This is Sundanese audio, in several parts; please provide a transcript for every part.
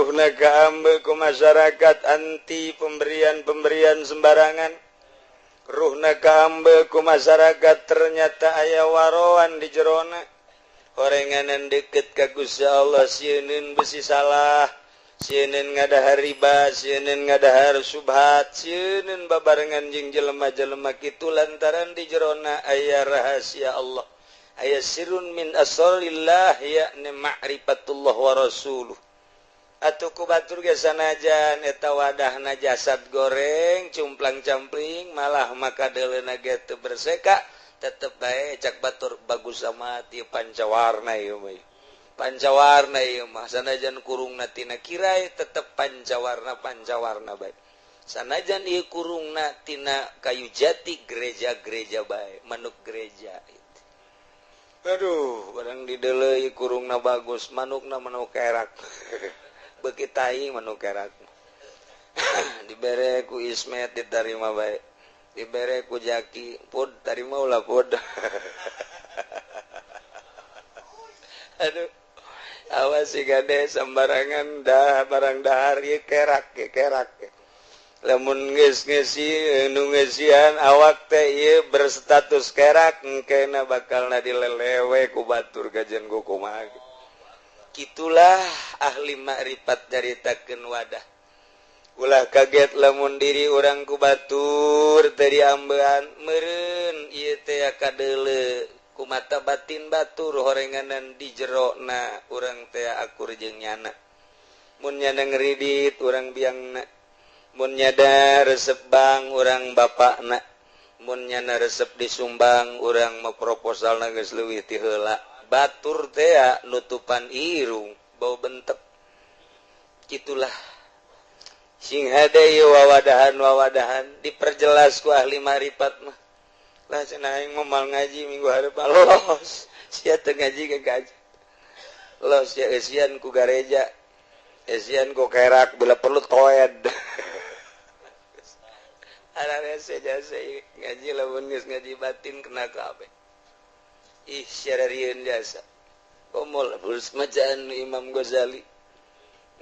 ruhna kaambe ku masyarakat anti pemberian sembarangan. Ruhna kaambe ku masyarakat ternyata aya waroan di jerona. Horenganan deket ka Gusti Allah sieun besi salah, sieun ngadahar riba, sieun ngadahar subhat, sieun babarengan jeung jelema-jelema kitu lantaran di jerona aya rahasia Allah. Aya sirun min asrarillah yakni ma'rifatullah wa rasuluh. Atuh ku batur ge sanajan eta wadahna jasad goreng cumplang-campling malah maka deuleuna ge teu berseka tetep bae cak batur bagus sama ti pancawarna ieu mah. Pancawarna ieu mah sanajan kurungna tina kirai tetep pancawarna bae. Sanajan ieu kurungna tina kayu jati gereja-gereja bae, manuk gereja. Aduh, barang dideleuy kurungna bagus, manukna manuk kerak. Beuki tai manuk kerak. Dibere ku Ismet ditarima bae. Dibere ku Jaki, pud tarima ulah pud. Aduh. Awas si gade sembarangan dah barang dahar ieu kerak. Lamun geus ngeusi nu ngeusian awak teh ieu berstatus kerak engkena bakalna dilelewe ku batur kajen ku kumaha. Kitulah ahli makrifat nyaritakeun wadah. Ulah kaget lamun diri urang ku batur teu diambean meureun ieu teh kadeuleu ku mata batin batur horenganan di jerona urang teh akur jeung nyana. Mun nyana ngridit urang biangna. Mun nyada resep bang urang bapakna. Mun nyana resep disumbang urang mah proposalna geus leuwih ti heula. Batur teh nutupan irung bau bentek. Kitulah sing hade ieu wawadahan diperjelas ku ahli marifat mah. Lah cenah aing momal ngaji minggu hareup los. Sia teu ngaji ke gaji. Los ya eusian ku gareja. Eusian ku kerak bila perlu toed. Ada rese jasa ngaji lamun geus ngaji batin kena kabeh. Ih syararieun jasa. Komol terus macaan Imam Ghazali.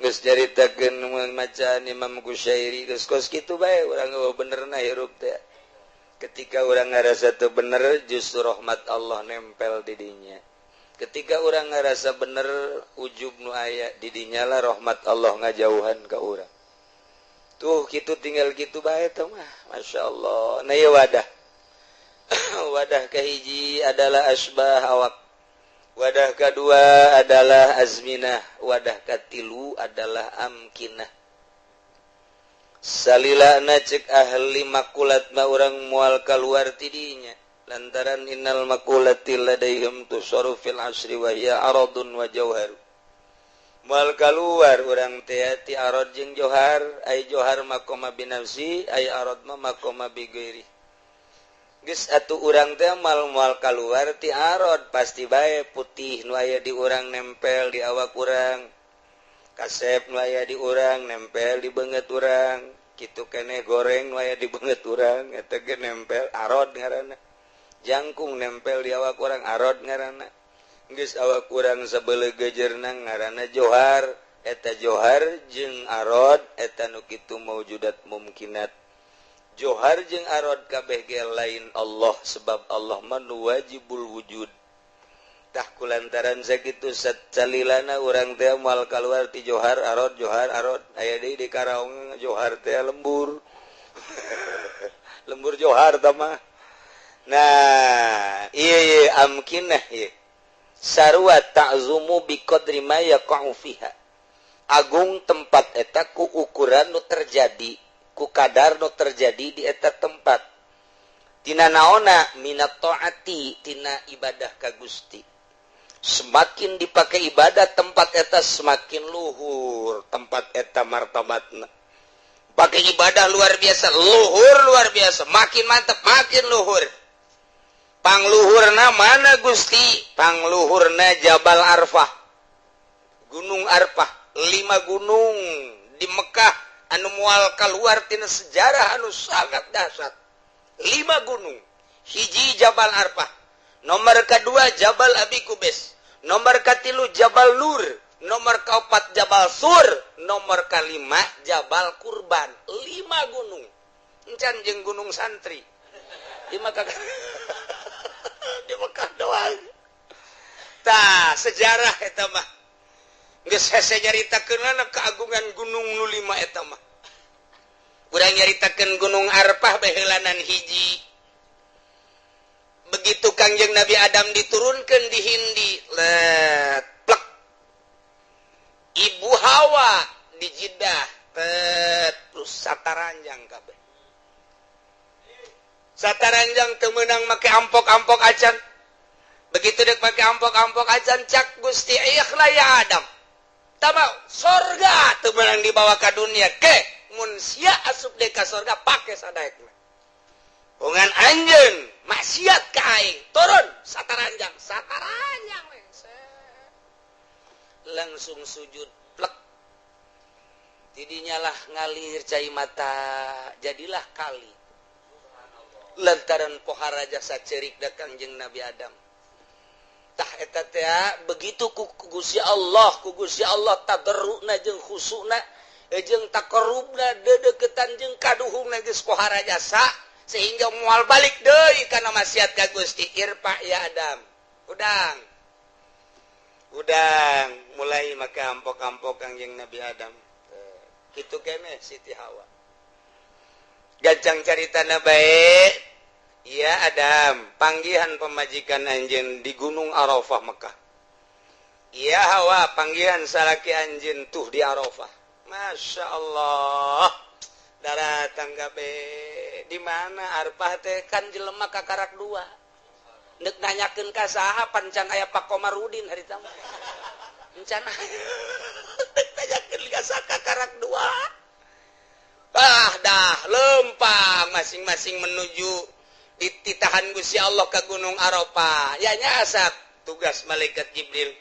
Geus nyaritakeun macaan Imam Kusyairi geus kos kitu bae urang benerna hirup teh. Ketika urang ngarasa teu bener justru rahmat Allah nempel di dinya. Ketika urang ngarasa bener ujub nu aya di dinya lah rahmat Allah ngajauhan ka urang. Tuh kitu tinggal kitu bae teh mah. Masyaallah. Nah ieu wadah. Wadah kahiji adalah asbah awak. Wadah kedua adalah azminah. Wadah katilu adalah amkinah. Salilana cek ahli makulat ma urang moal kaluar tidinya. Lantaran innal makulatil ladaihim tusaru fil asri wa hiya aradun wa jauhar. Moal kaluar urang teh ti arad jeung johar, ai johar maqama binafsi, ai arad maqama bi ghairi. Geus atuh urang teh moal kaluar ti arad pasti bae putih nu aya di urang nempel di awak urang. Kasep nu aya di urang nempel di beungeut urang. Kitu keneh goreng nu aya di beungeut urang eta ge nempel arad ngaranna. Jangkung nempel di awak urang arad ngaranna. Geus awak urang sabeuleuh gejerna ngaranna johar. Eta johar jeung arad eta nu kitu maujudat mumkinat. Johar jeung arad kabeh ge lain Allah sebab Allah man wajibul wujud. Tah kulantaran sakitu salilana urang teh moal kaluar ti johar arad aya deui di Karaong johar teh lembur. Lembur johar tah mah. Nah, ieu amkinah ieu. Sarwa ta'zumu biqadri ma yaqa'u fiha. Agung tempat eta ku ukuran nu terjadi. Ku kadar nu terjadi di eta tempat. Tina naona minat taati tina ibadah ka Gusti. Semakin dipakai ibadah tempat eta semakin luhur tempat eta martabatna. Pakai ibadah luar biasa, luhur luar biasa, makin mantap, makin luhur. Pangluhurna mana Gusti? Pangluhurna Jabal Arfah. Gunung Arfah, 5 gunung di Mekah. Anu mual kaluar tina sejarah anu sangat dahsyat. 5 gunung. Hiji Jabal Arfah. Nomor kedua Jabal Abi Kubais. Nomor katilu Jabal Nur. Nomor keempat Jabal Sur. nomor kalima Jabal Kurban 5 gunung encan jeung gunung santri di Mekah di Mekah doang tah sejarah eta mah geus hese nyaritakeun keagungan gunung nu 5 eta mah urang nyaritakeun gunung Arfah behelanan hiji begitu Kangjeng Nabi Adam diturunkeun di Hindi let plek Ibu Hawa di Jeddah terus sataranjang kabeh sataranjang teu meunang make ampok-ampok acan begitu dek make ampok-ampok acan cak Gusti ikhla ya Adam tama sorga teu meunang dibawa ka dunia ke mun sia asup deui ka sorga pake sadaekna pungan anjeun maksiat ka aing turun sataranjang langsung sujud plek tidinya lah ngalir cai mata jadilah kali lantaran pohara jasa cerik da Kangjeng Nabi Adam tah eta teh begitu ku Gusti Allah tadarruna jeung khusyukna jeung taqarrubna dedeketan jeung kaduhungna geus pohara jasa sehingga moal balik deui kana maksiat ka Gusti irpa ya Adam udang mulai maka ampok-ampok Kangjeng Nabi Adam kitu keneh Siti Hawa gajang caritana bae iya Adam panggihan pemajikan anjeun di Gunung Arafah Mekah iya Hawa panggihan salaki anjeun tuh di Arafah Masya Allah daratang kabeh di mana Arfah teh kan jelema kakarak 2 neuk nanyakeun ka saha pancan aya Pak Komarudin harita mah encan neuk nanyakeun ka saha kakarak 2 dah lempang masing-masing menuju dititahan Gusti Allah ke Gunung Arafah ya nyasak tugas malaikat Jibril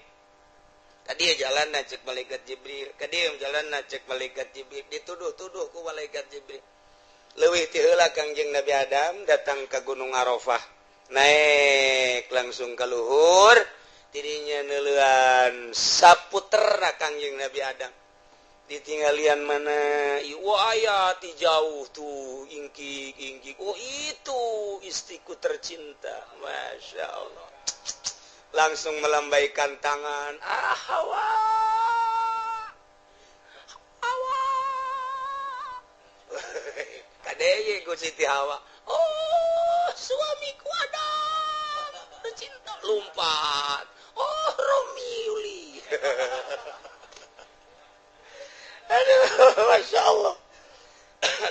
tadi jalan cek malaikat Jibril kadieu jalan cek malaikat Jibril dituduh-tuduh ku malaikat Jibril leuwih ti heula Kangjeng Nabi Adam datang ke Gunung Arafah naik langsung ke luhur tidinya neuleuan saputerna Kangjeng Nabi Adam ditinggalian mana iwa aya ti jauh tuh ingki oh itu istriku tercinta Masya Allah langsung melambaikan tangan Hawa kadeye ku Siti Hawa oh suamiku Adam tercinta lompat oh Romiuli aduh Masya Allah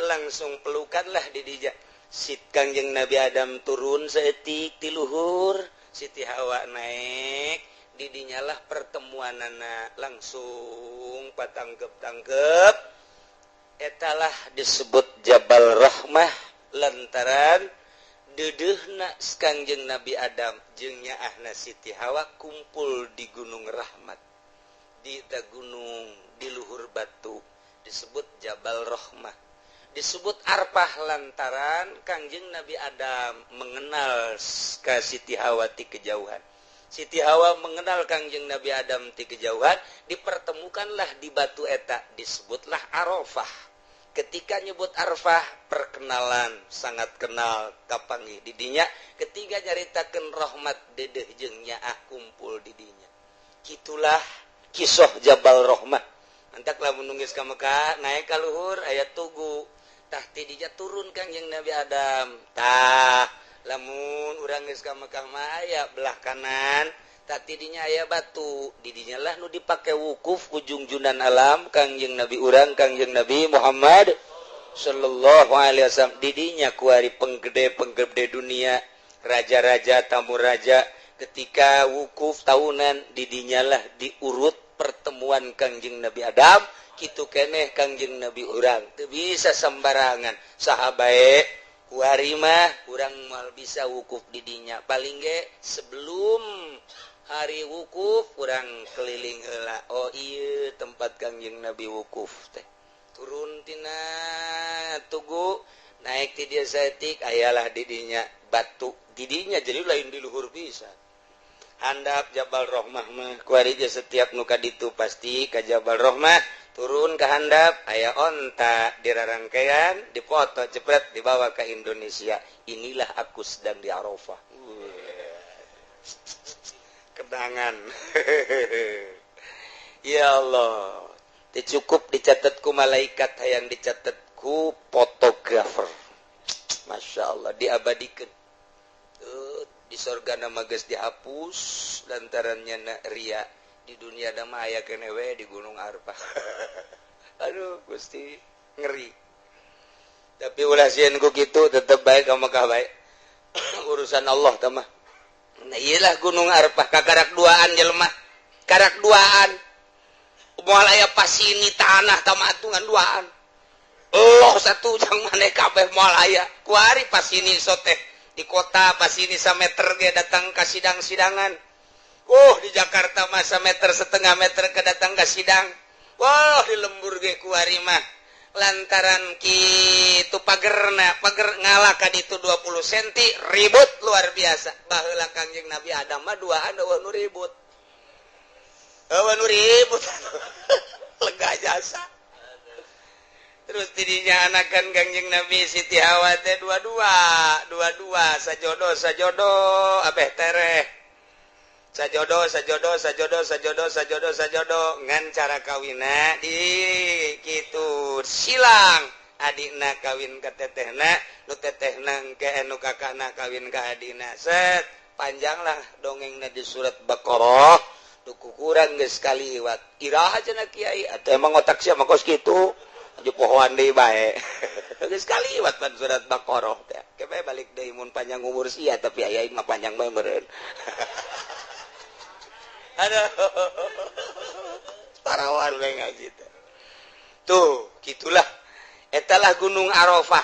langsung pelukanlah di dijak Sit Kangjeng Nabi Adam turun seetik di luhur Siti Hawa naik didinyalah pertemuanana langsung patangkep etalah disebut Jabal Rahmah lantaran deudeuhna Kangjeng Nabi Adam jeung nyaahna Siti Hawa kumpul di Gunung Rahmat di gunung di luhur batu disebut Jabal Rahmah disebut Arfah lantaran Kangjeng Nabi Adam mengenal ka Siti Hawa ti kejauhan Siti Hawa mengenal Kangjeng Nabi Adam ti kejauhan dipertemukanlah di batu eta disebutlah Arafah ketika nyebut Arfah perkenalan sangat kenal kapanggih didinya ketika nyaritakeun rahmat dedeh jeung nyaah kumpul didinya kitulah kisah Jabal Rahmah antak lamun nunggis ka Mekah naik ka luhur aya tugu tah tidinya turun Kangjeng Nabi Adam tah lamun urang geus ka Mekah mah aya belah kanan tah tidinya aya batu didinya lah nu dipake wukuf ku junjunan alam Kangjeng Nabi urang Kangjeng Nabi Muhammad sallallahu alaihi wasallam didinya ku ari penggede dunia raja-raja tamu raja ketika wukuf tahunan didinya lah diurut pertemuan Kangjeng Nabi Adam kitu keneh Kangjeng Nabi urang teu bisa sembarangan sahabae kuari mah urang moal bisa wukuf didinya paling ge sebelum hari wukuf urang keliling heula oh ieu tempat Kangjeng Nabi wukuf teh turun tina tugu naik ti dia saeutik ayalah didinya batu didinya jadi lain di luhur pisan handap Jabal Rahmah mah kuari setiap nu kaditu pasti ka Jabal Rahmah turun ke handap aya onta di rarangkaian dipoto cepet dibawa ke Indonesia. Inilah aku sedang di Arafah. Kenangan. Ya Allah, cukup dicatat ku malaikat hayang dicatat ku fotografer. Masya Allah, diabadikan. Di sorga nama geus dihapus lantarannya na ria. Di dunia nama aya kene we di Gunung Arfah. Aduh, Gusti ngeri. Tapi ulah sieun ku kitu tetep bae ka Mekah bae. Urusan Allah tah mah. Nah iyalah Gunung Arfah kakarak duaan jelema. Karak duaan. Moal aya pasini tanah tamatungan duaan. Allah satu jang maneh kabeh moal aya. Kuari pasini soteh di kota pasini sameter ge datang ka sidang-sidangan. Di Jakarta mah sameter setengah meter ke datang ka sidang. Di lembur ge kuari mah lantaran kitu pagerna pager ngalah ka ditu 20 cm ribut luar biasa. Baheula Kangjeng Nabi Adam mah duaan eueuh nu ribut. Nu ribut lega jasa. Terus tidinya anakan Kangjeng Nabi Siti Hawa teh dua sajodoh abeh tereh sajodoh ngan cara kawina di kitu silang adina kawin ka tetehna nu tetehna engke nu kakana kawin ka adina set panjanglah dongengna di surat Baqarah. Duku kurang geus kaliwat. Iraha cenah kiai, atuh emang otak sia mah kos kitu. Aju pohoan deui bae. Geus kaliwat pan surat Baqarah teh. Kepe balik deui mun panjang umur sia tapi aya mah panjang bae meureun. Aduh. Parawan we ngaji teh. Tuh, gitulah. Eta lah Gunung Arafah.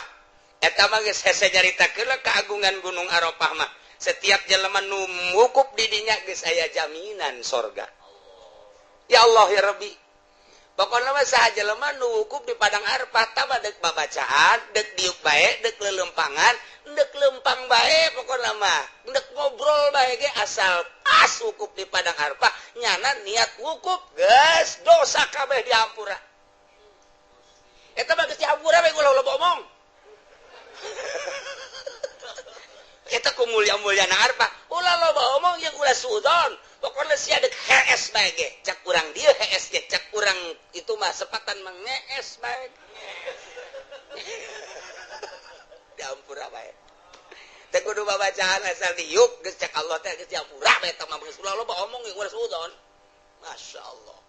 Eta mah geus hese nyaritakeun keagungan Gunung Arafah mah. Setiap jelema nu wukuf di dinya geus aya jaminan sorga. Ya Allah ya Rabbi. Pokona mah saha jelema nu wukuf di padang Arafah tah deuk babacaan, deuk diuk bae, deuk lelempangan, deuk lempang bae pokona mah. Deuk ngobrol bae ge asal pas wukuf di padang Arafah nyana niat wukuf geus dosa kabeh diampura. Eta mah geus diampura bae ulah omong. Kita kumulia-mulia na Arfah. Ulah loba omong yang ulah sudon. Pokoknya si ada HS bae ge. Cak urang dia HS ge. Cak urang itu mah sepatan mengees bae. Diampura bae. Teh kudu babacaan asal diuk geus cak Allah teh geus diampura bae tah mah geus ulah loba omong yang ulah sudon. Masya Allah.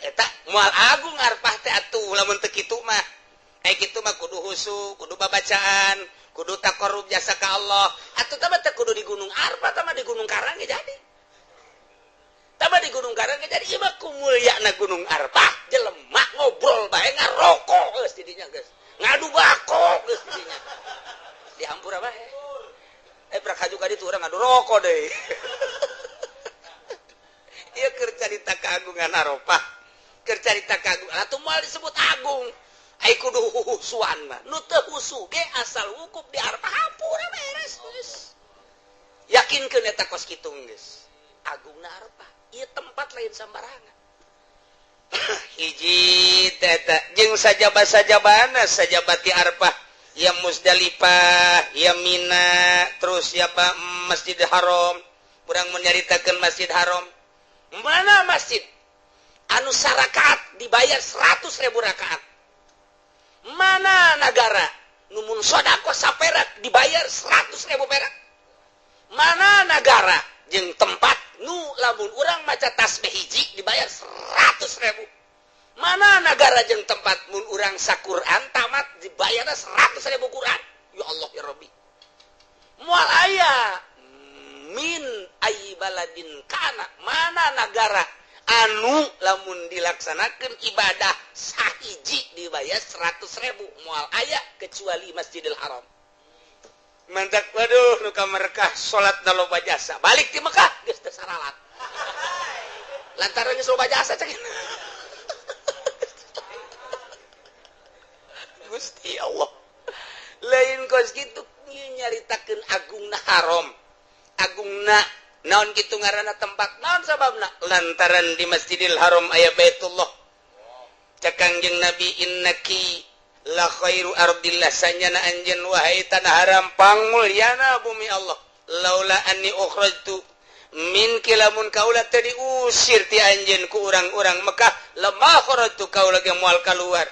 Eta moal agung Arfah teh atuh lamun teu kitu mah. Kitu mah kudu husu, kudu babacaan, kudu takarrub jasa ka Allah. Atuh tah teh kudu di Gunung Arfah tah mah di Gunung Karang ge jadi. Tah mah di Gunung Karang ge jadi ieu mah kumulyana Gunung Arfah. Jelema ngobrol bae ngarokok geus di dinya geus. Ngadu bako geus di dinya. Dihampura bae. Prakaju ka ditu urang ngadu rokok deui. Ieu keur carita keagungan Arafah. Keur carita keagungan atuh moal disebut agung. Ai kudu husuan mah. Nu teu husu ge asal wukuf di Arafah hampura beres geus. Yakinkeun eta kos kitu geus. Agungna Arafah. Ieu tempat lain sambarangan. Hiji teta jeung sajabah-sajabana sajabati Arafah. Ya Musdalifah, ya Mina, terus ya Pak Masjidil Haram. Urang menyaritakeun Masjid Haram. Mana masjid? Anu sarakaat dibayar 100.000 rakaat. Mana negara numun sodako saperak dibayar 100.000 perak. Mana negara jeung tempat nu lamun urang maca tasbih hiji dibayar 100.000. Mana negara jeung tempat mun urang saquran tamat dibayar 100.000 Quran. Ya Allah ya Rabbi. Moal aya min aybaladin kana mana negara anu lamun dilaksanakan ibadah sahiji dibayar 100.000 moal aya kecuali Masjidil Haram. Mantak waduh nu ka Mekah salat da loba jasa. Balik di Mekah geus teu saralat. Lantaran geus loba jasa cek. Gusti Allah. Lain kos kitu nyaritakeun agungna haram. Agungna naon kitu ngaranna tempat naon sababna lantaran di Masjidil Haram aya Baitullah cek Kangjeng Nabi innaki la khairu ardillah sanyana anjeun wahai tanah haram pangmulyana bumi Allah laula anni ukhrajtu min kilamun kaula tadi usir ti anjeun ku urang-urang Mekah lemah kharajtu kaula ge moal kaluar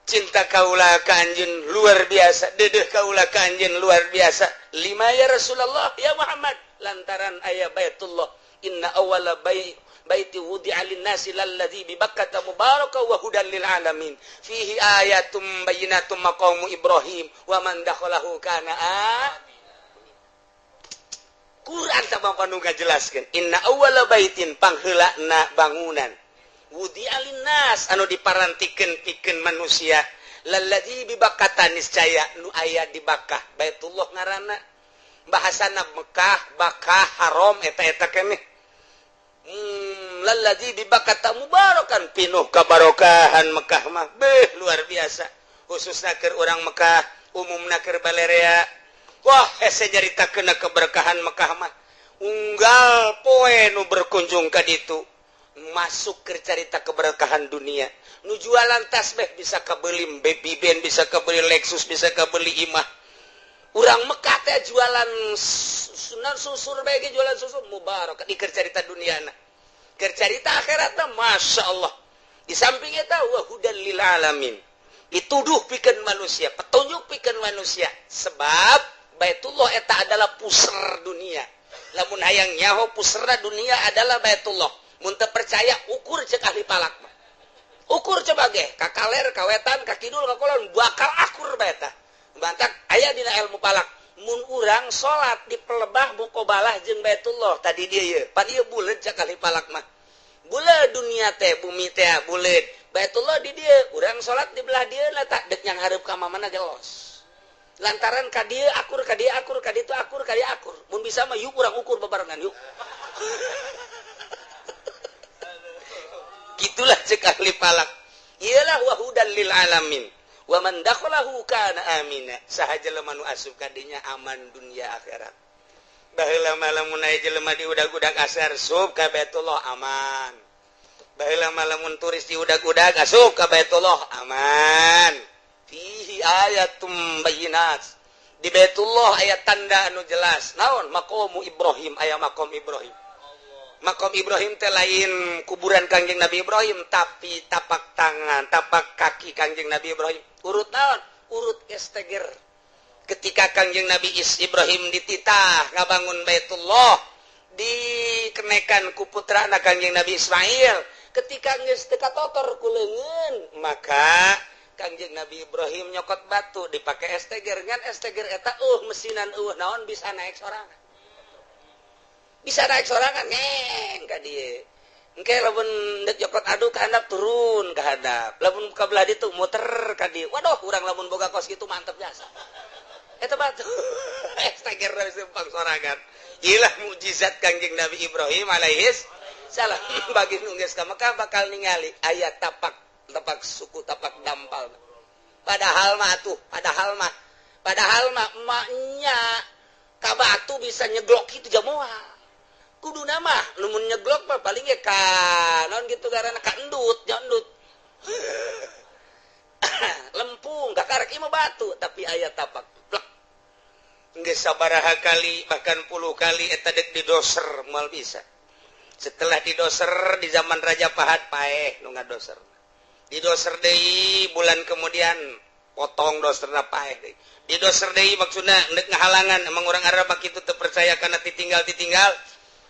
cinta kaula ka anjeun luar biasa dedeh kaula ka anjeun luar biasa lima ya Rasulullah ya Muhammad lantaran aya Baitullah inna awwala baiti wudi'a lin-nasi lalladzi bi Bakkah mubarakan wa hudan lil alamin fihi ayatum bayyinatum maqamu Ibrahim wa man dakhalahu kana Quran tabang nu ngajelaskeun inna awwala baitin pangheulana bangunan wudi'a lin-nas anu diparantikeun pikeun manusia lalladzi bi Bakkah niscaya nu aya di Bakkah Baitullah ngaranna bahasana Mekah Bakkah haram eta keneh lalladzi bi Bakkah mubarakan pinuh kabarokahan Mekah mah beh luar biasa khususna keur urang Mekah umumna keur balerea wah hese nyaritakeun keberkahan Mekah mah unggal poe nu berkunjung ka ditu masuk ke carita keberkahan dunia nu jualan tasbih bisa kabeli baby band bisa kabeli Lexus bisa kabeli imah urang Mekah teh jualan sunan susur bae ge jualan susur mubarak di keur carita duniana keur carita akhiratna masyaallah di samping eta wa hudan lil alamin dituduh pikeun manusia petunjuk pikeun manusia sebab Baitullah eta adalah pusar dunia lamun hayang nyaho pusarna dunia adalah Baitullah mun teu percaya ukur cek ahli palak mah ukur coba ge ka kaler ka wetan ka kidul ka kulon bakal akur bae eta bantak aya dina ilmu palak mun urang salat di pelebah muqabalah jeung Baitullah tadi dia ye pan ieu buleud cek ahli palak mah buleud dunia teh bumi teh buleud Baitullah di dieu urang salat di belah dieu tak dek yang hareup ka mamana gelos lantaran ka dieu akur ka dieu akur ka ditu akur ka dieu akur mun bisa mah yuk urang ukur bebarengan yuk gitulah cek ahli palak ialah wahudan lil alamin wa man dakhalahu kana amina sahaja lemah nu asup ka dinya aman dunia akhirat baheula malamun aya jelema di udag-udag asar sup ka Baitullah aman baheula malamun turis di udag-udag asup ka Baitullah aman fihi ayatum bayyinat di Baitullah aya tanda anu jelas naon maqamu Ibrahim aya maqam Ibrahim Makom Ibrahim teh lain kuburan Kangjeng Nabi Ibrahim tapi tapak tangan, tapak kaki Kangjeng Nabi Ibrahim. Urut naon? Urut esteger. Ketika Kangjeng Nabi Ibrahim dititah ngabangun Baitullah dikenekan ku putrana Kangjeng Nabi Ismail. Ketika geus teu katotor ku leungeun, maka Kangjeng Nabi Ibrahim nyokot batu dipake esteger. Ngan esteger eta mesinan naon bisa naik sorangan. Bisa naik sorangan ngeng ka dieu engke lamun deuk jokot adu ka handap turun ka handap lamun ka belah ditu muter ka dieu waduh urang lamun boga kos kitu mantep biasa eta batu esteger sempang sorangan ilah mukjizat Kangjeng Nabi Ibrahim alaihis salam bagi nu geus ka Mekah bakal ningali aya tapak suku tapak dampal padahal mah emaknya ka batu bisa nyeglok kitu jamoal kudu nama numun nyeglok mah paling ge ka naon gitu garana ka endut lempung ka karek ieu batu tapi aya tapak plek geus sabaraha kali bahkan 10 kali eta deuk didoser moal bisa setelah didoser di zaman Raja Pahat paeh nu ngadoser didoser deui bulan kemudian potong doserna paeh deui didoser deui maksudna neuk ngahalangan emang urang Arab kitu teu percaya kana ditinggal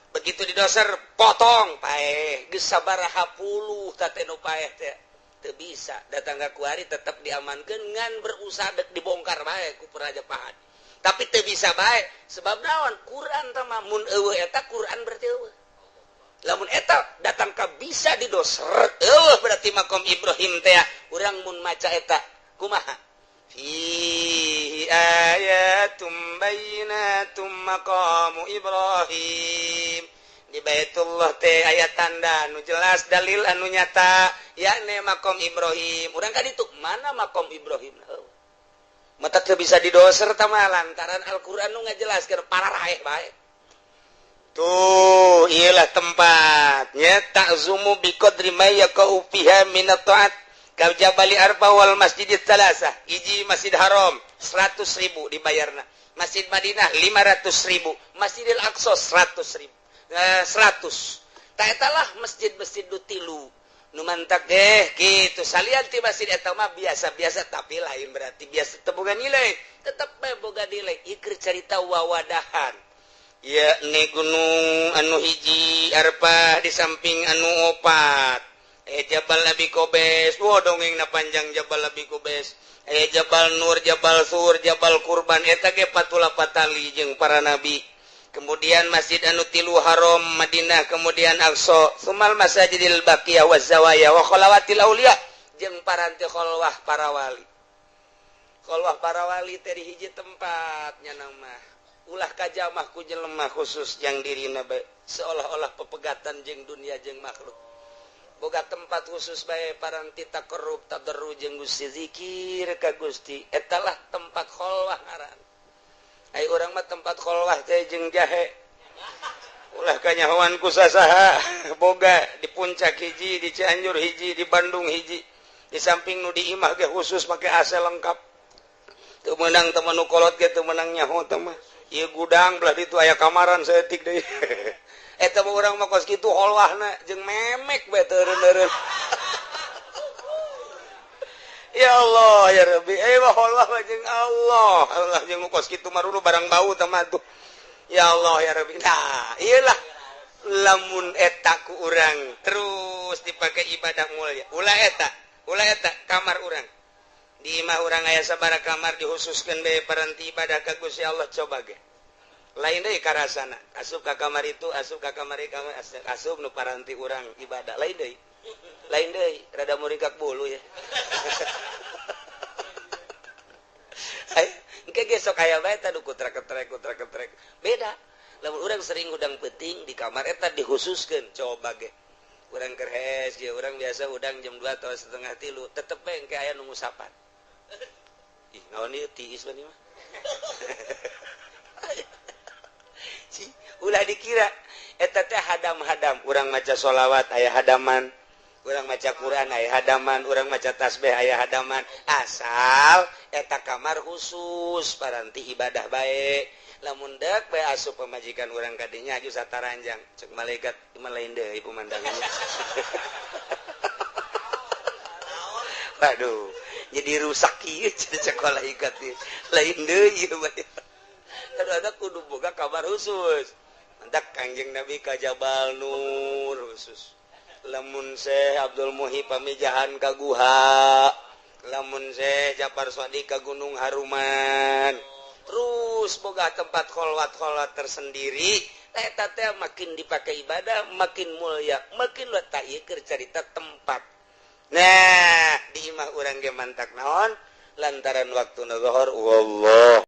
begitu didoser potong paeh geus sabaraha puluh teh nu paeh teh teu bisa datang ka kuari tetep diamankeun ngan berusaha dek dibongkar bae ku Raja Pahat tapi teu bisa bae sebab naon Quran teh mah mun eueuh eta Quran berarti eueuh lamun eta datang ka bisa didoser eueuh berarti makom Ibrahim teh urang mun maca eta kumaha fihi ayatum bayyinatum maqamu Ibrahim di Baitullah teh aya tanda nu jelas dalil anu nyata yakni maqam Ibrahim urang ka ditu mana maqam Ibrahim mata teu bisa didoser tah mah lantaran Al-Qur'an nu ngajelaskeun pararaeh bae tuh iyalah tempatnya ta'zumu biqadri ma yaqau fiha min at-ta'at ka Jabal Arfa wal Masjidit Salasah hiji Masjid Haram 100.000 dibayarna Masjid Madinah 500.000 Masjidil Aqsa 100.000 100 tak eta lah masjid-masjid nu tilu nu mantak gitu salian ti masjid eta mah biasa-biasa tapi lain berarti biasa teu boga nilai tetep bae boga nilai ieu keur carita wawadahan ya ni gunung anu hiji Arfa di samping anu opat Jabal Abi Qubais dongengna panjang Jabal Abi Qubais Jabal Nur Jabal Sur Jabal Kurban eta ge patulapat tali jeung para nabi kemudian Masjid anu tilu Haram Madinah kemudian Aqsa sumal Masajidil Baqiyah wa Zawaya wa Khalawatil Auliya jeung paranti khalwah para wali teh di hiji tempat nya nama ulah kajamah ku jelema khusus yang dirina bae seolah-olah pepegatan jeung dunia jeung makhluk boga tempat khusus bae paranti takarrub tadarru jeung Gusti zikir ka Gusti eta lah tempat khalwah ngaran ai urang mah tempat khalwah teh jeung jahe ulah kanyahoan ku sasaha boga di puncak hiji di Cianjur hiji di Bandung hiji di samping nu di imah ge khusus make AC lengkap teu meunang teu nu kolot ge teu meunang nyaho teh mah ieu gudang belah ditu aya kamaran saeutik deui eta mah urang mah kos kitu khalwahna jeung memek bae teu eureun-eureun ya Allah ya Rabbi mah khalwah jeung Allah jeung kos kitu mah rudu barang bau teh mah tuh ya Allah ya Rabbi nah iyalah lamun eta ku urang terus dipake ibadah mulia ulah eta kamar urang di imah urang aya sabaraha kamar dihususkeun bae paranti ibadah ka Gusti Allah coba ge lain deui karasana asup ka kamar itu asup ka kamar ieu asup nu paranti urang ibadah lain deui rada muringkak bulu ya engke ge sok aya bae tah kutrak-ketrek beda lamun urang sering udang peuting di kamar eta dikhususkeun coba ge urang keur hes ye urang biasa udang jam 2 atau setengah 3 tetep bae engke aya nu ngusapan ih naon ieu tiis mah mah ulah dikira eta teh hadam-hadam urang maca sholawat aya hadaman urang maca Quran aya hadaman urang maca tasbih aya hadaman asal eta kamar khusus paranti ibadah bae lamun deuk bae asup pamajikan urang ka dinya aju sataranjang cek malaikat mah lain deui pemandangannya waduh jadi rusak ieu cek malaikat ieu lain deui bae ada kudu boga kamar khusus mantak Kangjeng Nabi ka Jabal Nur khusus lamun Syekh Abdul Muhyi pamijahan ka Guha lamun Syekh Jafar Swadi ka Gunung Haruman terus boga tempat kholwat tersendiri eta teh makin dipake ibadah makin mulia makin letak ieu keur carita tempat nah di imah urang ge mantak naon lantaran waktuna zuhur wallah